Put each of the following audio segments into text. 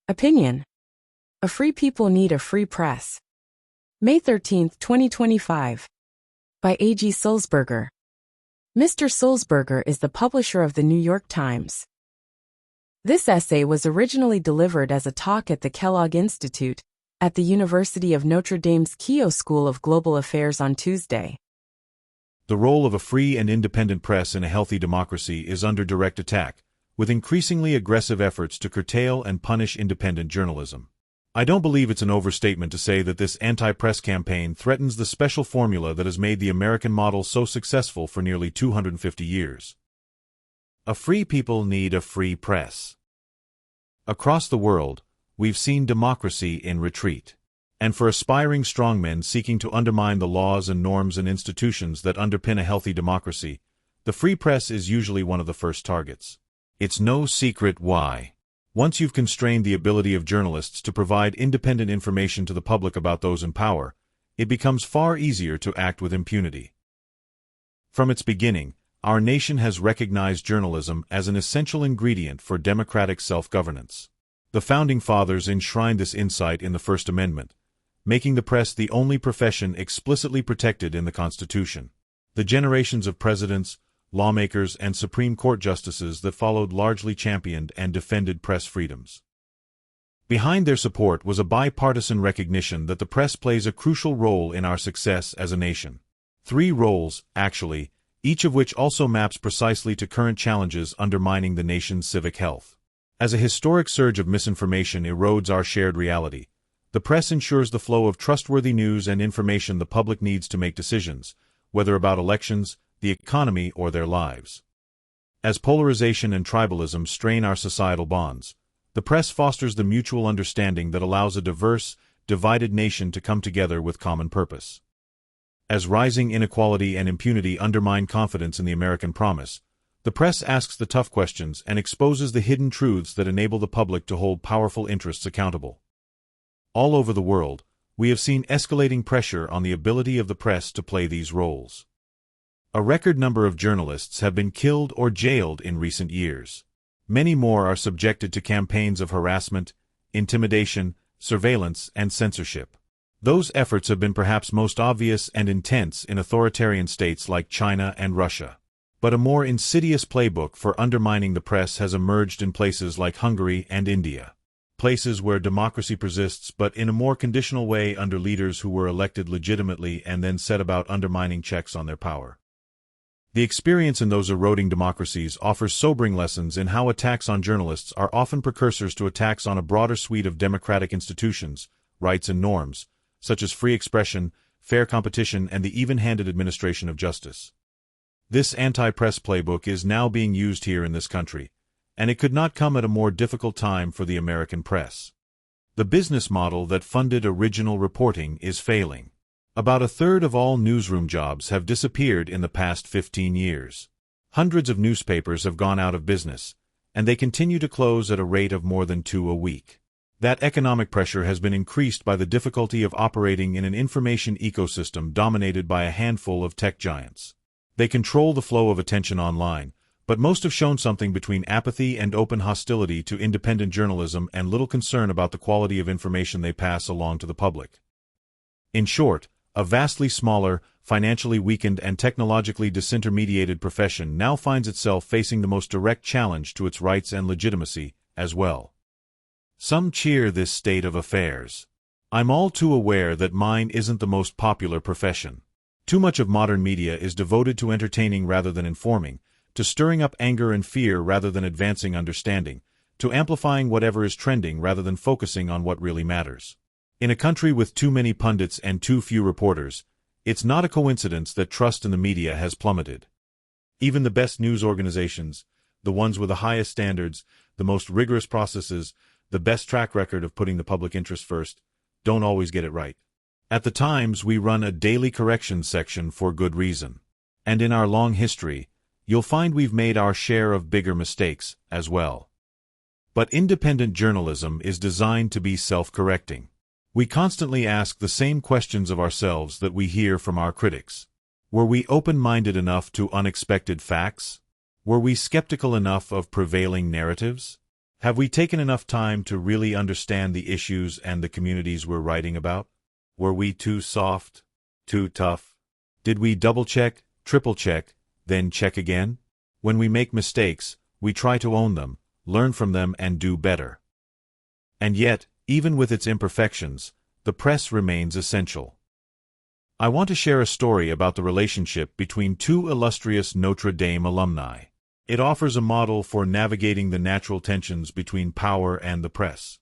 Opinion. A free people need a free press. May 13, 2025. By A.G. Sulzberger. Mr. Sulzberger is the publisher of the New York Times. This essay was originally delivered as a talk at the Kellogg Institute at the University of Notre Dame's Keough School of Global Affairs on Tuesday. The role of a free and independent press in a healthy democracy is under direct attack, with increasingly aggressive efforts to curtail and punish independent journalism. I don't believe it's an overstatement to say that this anti-press campaign threatens the special formula that has made the American model so successful for nearly 250 years. A free people need a free press. Across the world, we've seen democracy in retreat. And for aspiring strongmen seeking to undermine the laws and norms and institutions that underpin a healthy democracy, the free press is usually one of the first targets. It's no secret why. Once you've constrained the ability of journalists to provide independent information to the public about those in power, it becomes far easier to act with impunity. From its beginning, our nation has recognized journalism as an essential ingredient for democratic self-governance. The Founding Fathers enshrined this insight in the First Amendment, making the press the only profession explicitly protected in the Constitution. The generations of presidents, lawmakers, and Supreme Court justices that followed largely championed and defended press freedoms. Behind their support was a bipartisan recognition that the press plays a crucial role in our success as a nation. 3 roles, actually, each of which also maps precisely to current challenges undermining the nation's civic health. As a historic surge of misinformation erodes our shared reality, the press ensures the flow of trustworthy news and information the public needs to make decisions, whether about elections, the economy, or their lives. As polarization and tribalism strain our societal bonds, the press fosters the mutual understanding that allows a diverse, divided nation to come together with common purpose. As rising inequality and impunity undermine confidence in the American promise, the press asks the tough questions and exposes the hidden truths that enable the public to hold powerful interests accountable. All over the world, we have seen escalating pressure on the ability of the press to play these roles. A record number of journalists have been killed or jailed in recent years. Many more are subjected to campaigns of harassment, intimidation, surveillance, and censorship. Those efforts have been perhaps most obvious and intense in authoritarian states like China and Russia. But a more insidious playbook for undermining the press has emerged in places like Hungary and India. Places where democracy persists but in a more conditional way under leaders who were elected legitimately and then set about undermining checks on their power. The experience in those eroding democracies offers sobering lessons in how attacks on journalists are often precursors to attacks on a broader suite of democratic institutions, rights and norms, such as free expression, fair competition, and the even-handed administration of justice. This anti-press playbook is now being used here in this country, and it could not come at a more difficult time for the American press. The business model that funded original reporting is failing. About a third of all newsroom jobs have disappeared in the past 15 years. Hundreds of newspapers have gone out of business, and they continue to close at a rate of more than 2 a week. That economic pressure has been increased by the difficulty of operating in an information ecosystem dominated by a handful of tech giants. They control the flow of attention online, but most have shown something between apathy and open hostility to independent journalism and little concern about the quality of information they pass along to the public. In short, a vastly smaller, financially weakened, and technologically disintermediated profession now finds itself facing the most direct challenge to its rights and legitimacy, as well. Some cheer this state of affairs. I'm all too aware that mine isn't the most popular profession. Too much of modern media is devoted to entertaining rather than informing, to stirring up anger and fear rather than advancing understanding, to amplifying whatever is trending rather than focusing on what really matters. In a country with too many pundits and too few reporters, it's not a coincidence that trust in the media has plummeted. Even the best news organizations, the ones with the highest standards, the most rigorous processes, the best track record of putting the public interest first, don't always get it right. At the Times, we run a daily corrections section for good reason. And in our long history, you'll find we've made our share of bigger mistakes as well. But independent journalism is designed to be self-correcting. We constantly ask the same questions of ourselves that we hear from our critics. Were we open-minded enough to unexpected facts? Were we skeptical enough of prevailing narratives? Have we taken enough time to really understand the issues and the communities we're writing about? Were we too soft? Too tough? Did we double-check, triple-check, then check again? When we make mistakes, we try to own them, learn from them, and do better. And yet, even with its imperfections, the press remains essential. I want to share a story about the relationship between two illustrious Notre Dame alumni. It offers a model for navigating the natural tensions between power and the press.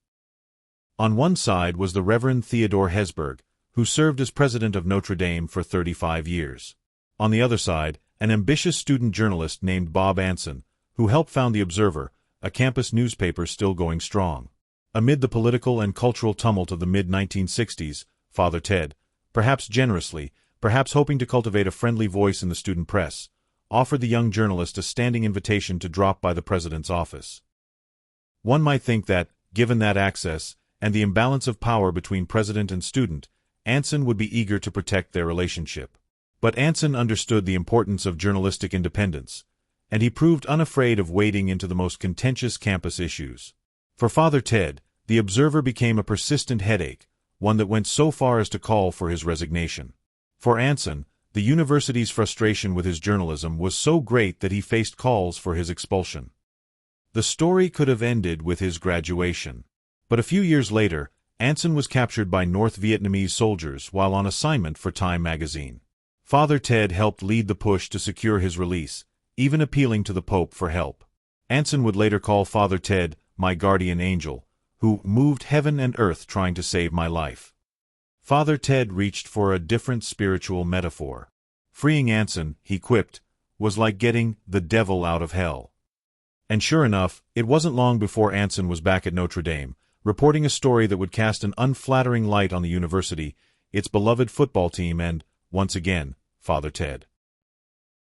On one side was the Reverend Theodore Hesburgh, who served as president of Notre Dame for 35 years. On the other side, an ambitious student journalist named Bob Anson, who helped found The Observer, a campus newspaper still going strong. Amid the political and cultural tumult of the mid-1960s, Father Ted, perhaps generously, perhaps hoping to cultivate a friendly voice in the student press, offered the young journalist a standing invitation to drop by the president's office. One might think that, given that access, and the imbalance of power between president and student, Anson would be eager to protect their relationship. But Anson understood the importance of journalistic independence, and he proved unafraid of wading into the most contentious campus issues. For Father Ted, The Observer became a persistent headache, one that went so far as to call for his resignation. For Anson, the university's frustration with his journalism was so great that he faced calls for his expulsion. The story could have ended with his graduation. But a few years later, Anson was captured by North Vietnamese soldiers while on assignment for Time magazine. Father Ted helped lead the push to secure his release, even appealing to the Pope for help. Anson would later call Father Ted, "my guardian angel," who moved heaven and earth trying to save my life. Father Ted reached for a different spiritual metaphor. Freeing Anson, he quipped, was like getting the devil out of hell. And sure enough, it wasn't long before Anson was back at Notre Dame, reporting a story that would cast an unflattering light on the university, its beloved football team, and, once again, Father Ted.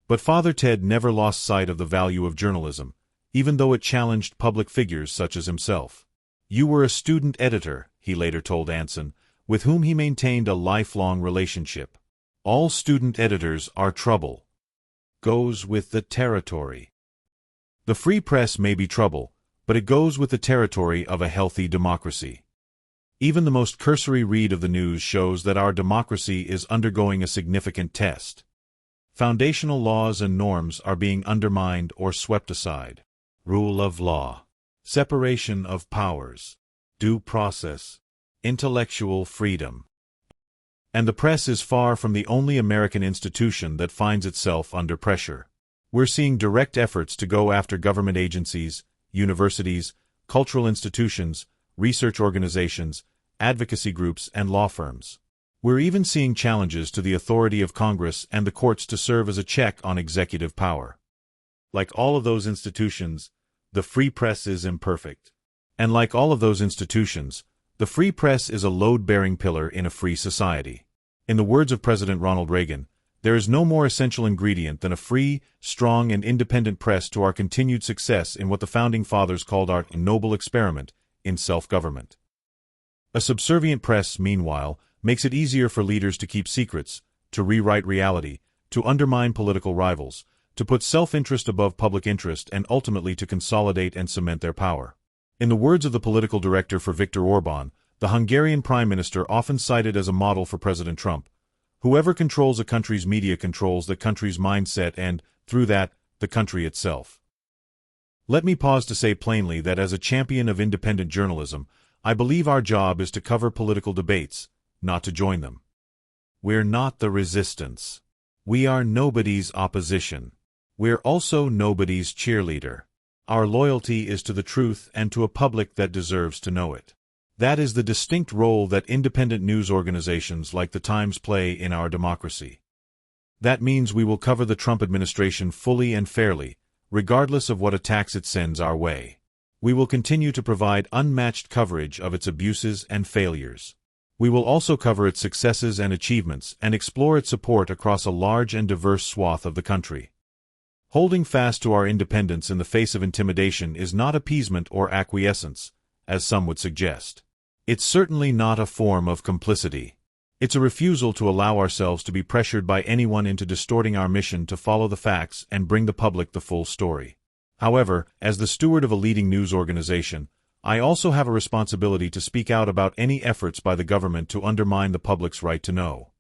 But Father Ted never lost sight of the value of journalism, even though it challenged public figures such as himself. "You were a student editor," he later told Anson, with whom he maintained a lifelong relationship. "All student editors are trouble. Goes with the territory." The free press may be trouble, but it goes with the territory of a healthy democracy. Even the most cursory read of the news shows that our democracy is undergoing a significant test. Foundational laws and norms are being undermined or swept aside. Rule of law, separation of powers, due process, intellectual freedom. And the press is far from the only American institution that finds itself under pressure. We're seeing direct efforts to go after government agencies, universities, cultural institutions, research organizations, advocacy groups, and law firms. We're even seeing challenges to the authority of Congress and the courts to serve as a check on executive power. Like all of those institutions, the free press is imperfect. And like all of those institutions, the free press is a load-bearing pillar in a free society. In the words of President Ronald Reagan, there is no more essential ingredient than a free, strong, and independent press to our continued success in what the Founding Fathers called our noble experiment in self-government. A subservient press, meanwhile, makes it easier for leaders to keep secrets, to rewrite reality, to undermine political rivals, to put self-interest above public interest, and ultimately to consolidate and cement their power. In the words of the political director for Viktor Orban, the Hungarian prime minister often cited as a model for President Trump, "Whoever controls a country's media controls the country's mindset and, through that, the country itself." Let me pause to say plainly that as a champion of independent journalism, I believe our job is to cover political debates, not to join them. We're not the resistance. We are nobody's opposition. We're also nobody's cheerleader. Our loyalty is to the truth and to a public that deserves to know it. That is the distinct role that independent news organizations like The Times play in our democracy. That means we will cover the Trump administration fully and fairly, regardless of what attacks it sends our way. We will continue to provide unmatched coverage of its abuses and failures. We will also cover its successes and achievements and explore its support across a large and diverse swath of the country. Holding fast to our independence in the face of intimidation is not appeasement or acquiescence, as some would suggest. It's certainly not a form of complicity. It's a refusal to allow ourselves to be pressured by anyone into distorting our mission to follow the facts and bring the public the full story. However, as the steward of a leading news organization, I also have a responsibility to speak out about any efforts by the government to undermine the public's right to know.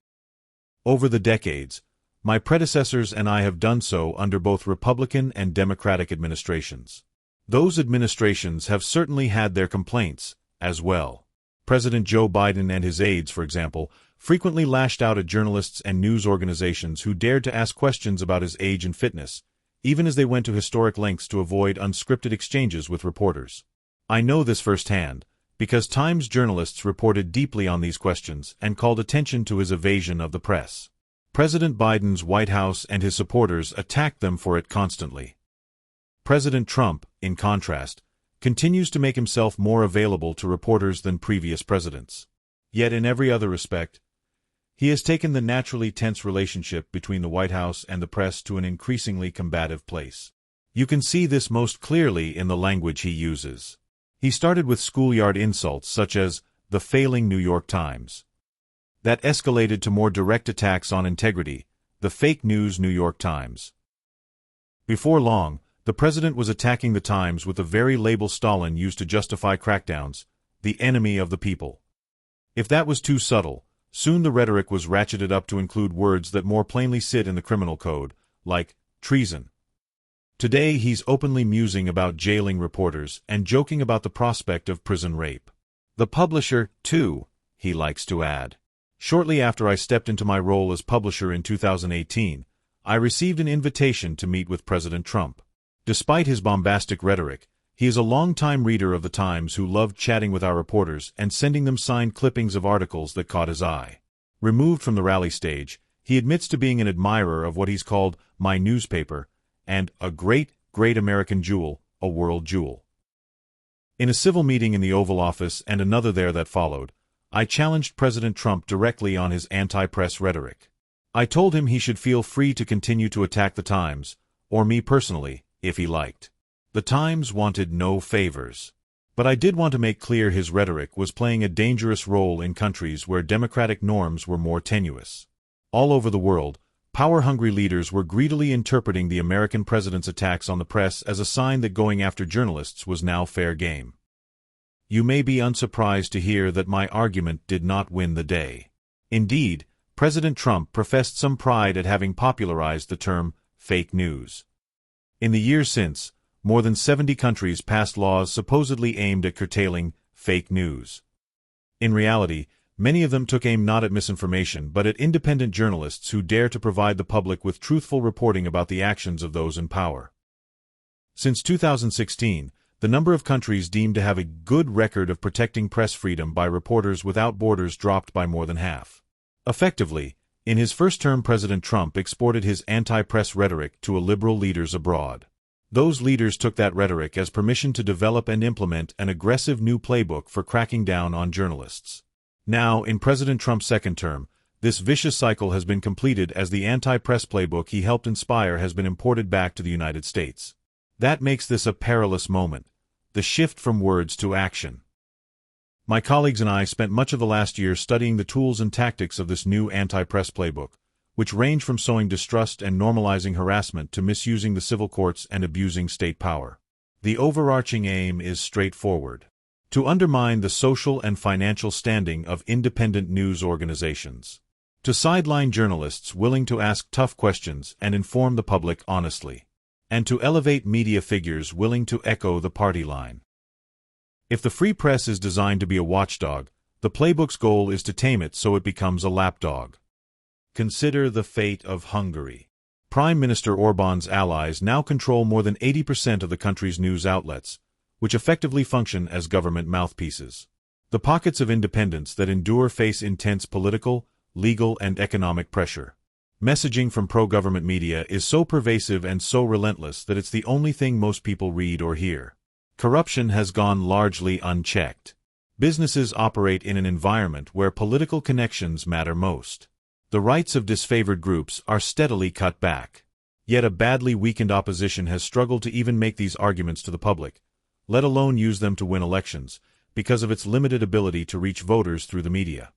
Over the decades, my predecessors and I have done so under both Republican and Democratic administrations. Those administrations have certainly had their complaints, as well. President Joe Biden and his aides, for example, frequently lashed out at journalists and news organizations who dared to ask questions about his age and fitness, even as they went to historic lengths to avoid unscripted exchanges with reporters. I know this firsthand, because Times journalists reported deeply on these questions and called attention to his evasion of the press. President Biden's White House and his supporters attacked them for it constantly. President Trump, in contrast, continues to make himself more available to reporters than previous presidents. Yet in every other respect, he has taken the naturally tense relationship between the White House and the press to an increasingly combative place. You can see this most clearly in the language he uses. He started with schoolyard insults such as the failing New York Times. That escalated to more direct attacks on integrity, the fake news New York Times. Before long, the president was attacking the Times with the very label Stalin used to justify crackdowns, the enemy of the people. If that was too subtle, soon the rhetoric was ratcheted up to include words that more plainly sit in the criminal code, like treason. Today he's openly musing about jailing reporters and joking about the prospect of prison rape. The publisher, too, he likes to add. Shortly after I stepped into my role as publisher in 2018, I received an invitation to meet with President Trump. Despite his bombastic rhetoric, he is a longtime reader of the Times who loved chatting with our reporters and sending them signed clippings of articles that caught his eye. Removed from the rally stage, he admits to being an admirer of what he's called my newspaper, and a great American jewel, a world jewel. In a civil meeting in the Oval Office and another there that followed, I challenged President Trump directly on his anti-press rhetoric. I told him he should feel free to continue to attack the Times, or me personally, if he liked. The Times wanted no favors. But I did want to make clear his rhetoric was playing a dangerous role in countries where democratic norms were more tenuous. All over the world, power-hungry leaders were greedily interpreting the American president's attacks on the press as a sign that going after journalists was now fair game. You may be unsurprised to hear that my argument did not win the day. Indeed, President Trump professed some pride at having popularized the term fake news. In the years since, more than 70 countries passed laws supposedly aimed at curtailing fake news. In reality, many of them took aim not at misinformation but at independent journalists who dare to provide the public with truthful reporting about the actions of those in power. Since 2016, the number of countries deemed to have a good record of protecting press freedom by Reporters Without Borders dropped by more than half. Effectively, in his first term President Trump exported his anti-press rhetoric to liberal leaders abroad. Those leaders took that rhetoric as permission to develop and implement an aggressive new playbook for cracking down on journalists. Now, in President Trump's second term, this vicious cycle has been completed as the anti-press playbook he helped inspire has been imported back to the United States. That makes this a perilous moment, the shift from words to action. My colleagues and I spent much of the last year studying the tools and tactics of this new anti-press playbook, which range from sowing distrust and normalizing harassment to misusing the civil courts and abusing state power. The overarching aim is straightforward: to undermine the social and financial standing of independent news organizations, to sideline journalists willing to ask tough questions and inform the public honestly, and to elevate media figures willing to echo the party line. If the free press is designed to be a watchdog, the playbook's goal is to tame it so it becomes a lapdog. Consider the fate of Hungary. Prime Minister Orbán's allies now control more than 80% of the country's news outlets, which effectively function as government mouthpieces. The pockets of independence that endure face intense political, legal, and economic pressure. Messaging from pro-government media is so pervasive and so relentless that it's the only thing most people read or hear. Corruption has gone largely unchecked. Businesses operate in an environment where political connections matter most. The rights of disfavored groups are steadily cut back. Yet a badly weakened opposition has struggled to even make these arguments to the public, let alone use them to win elections, because of its limited ability to reach voters through the media.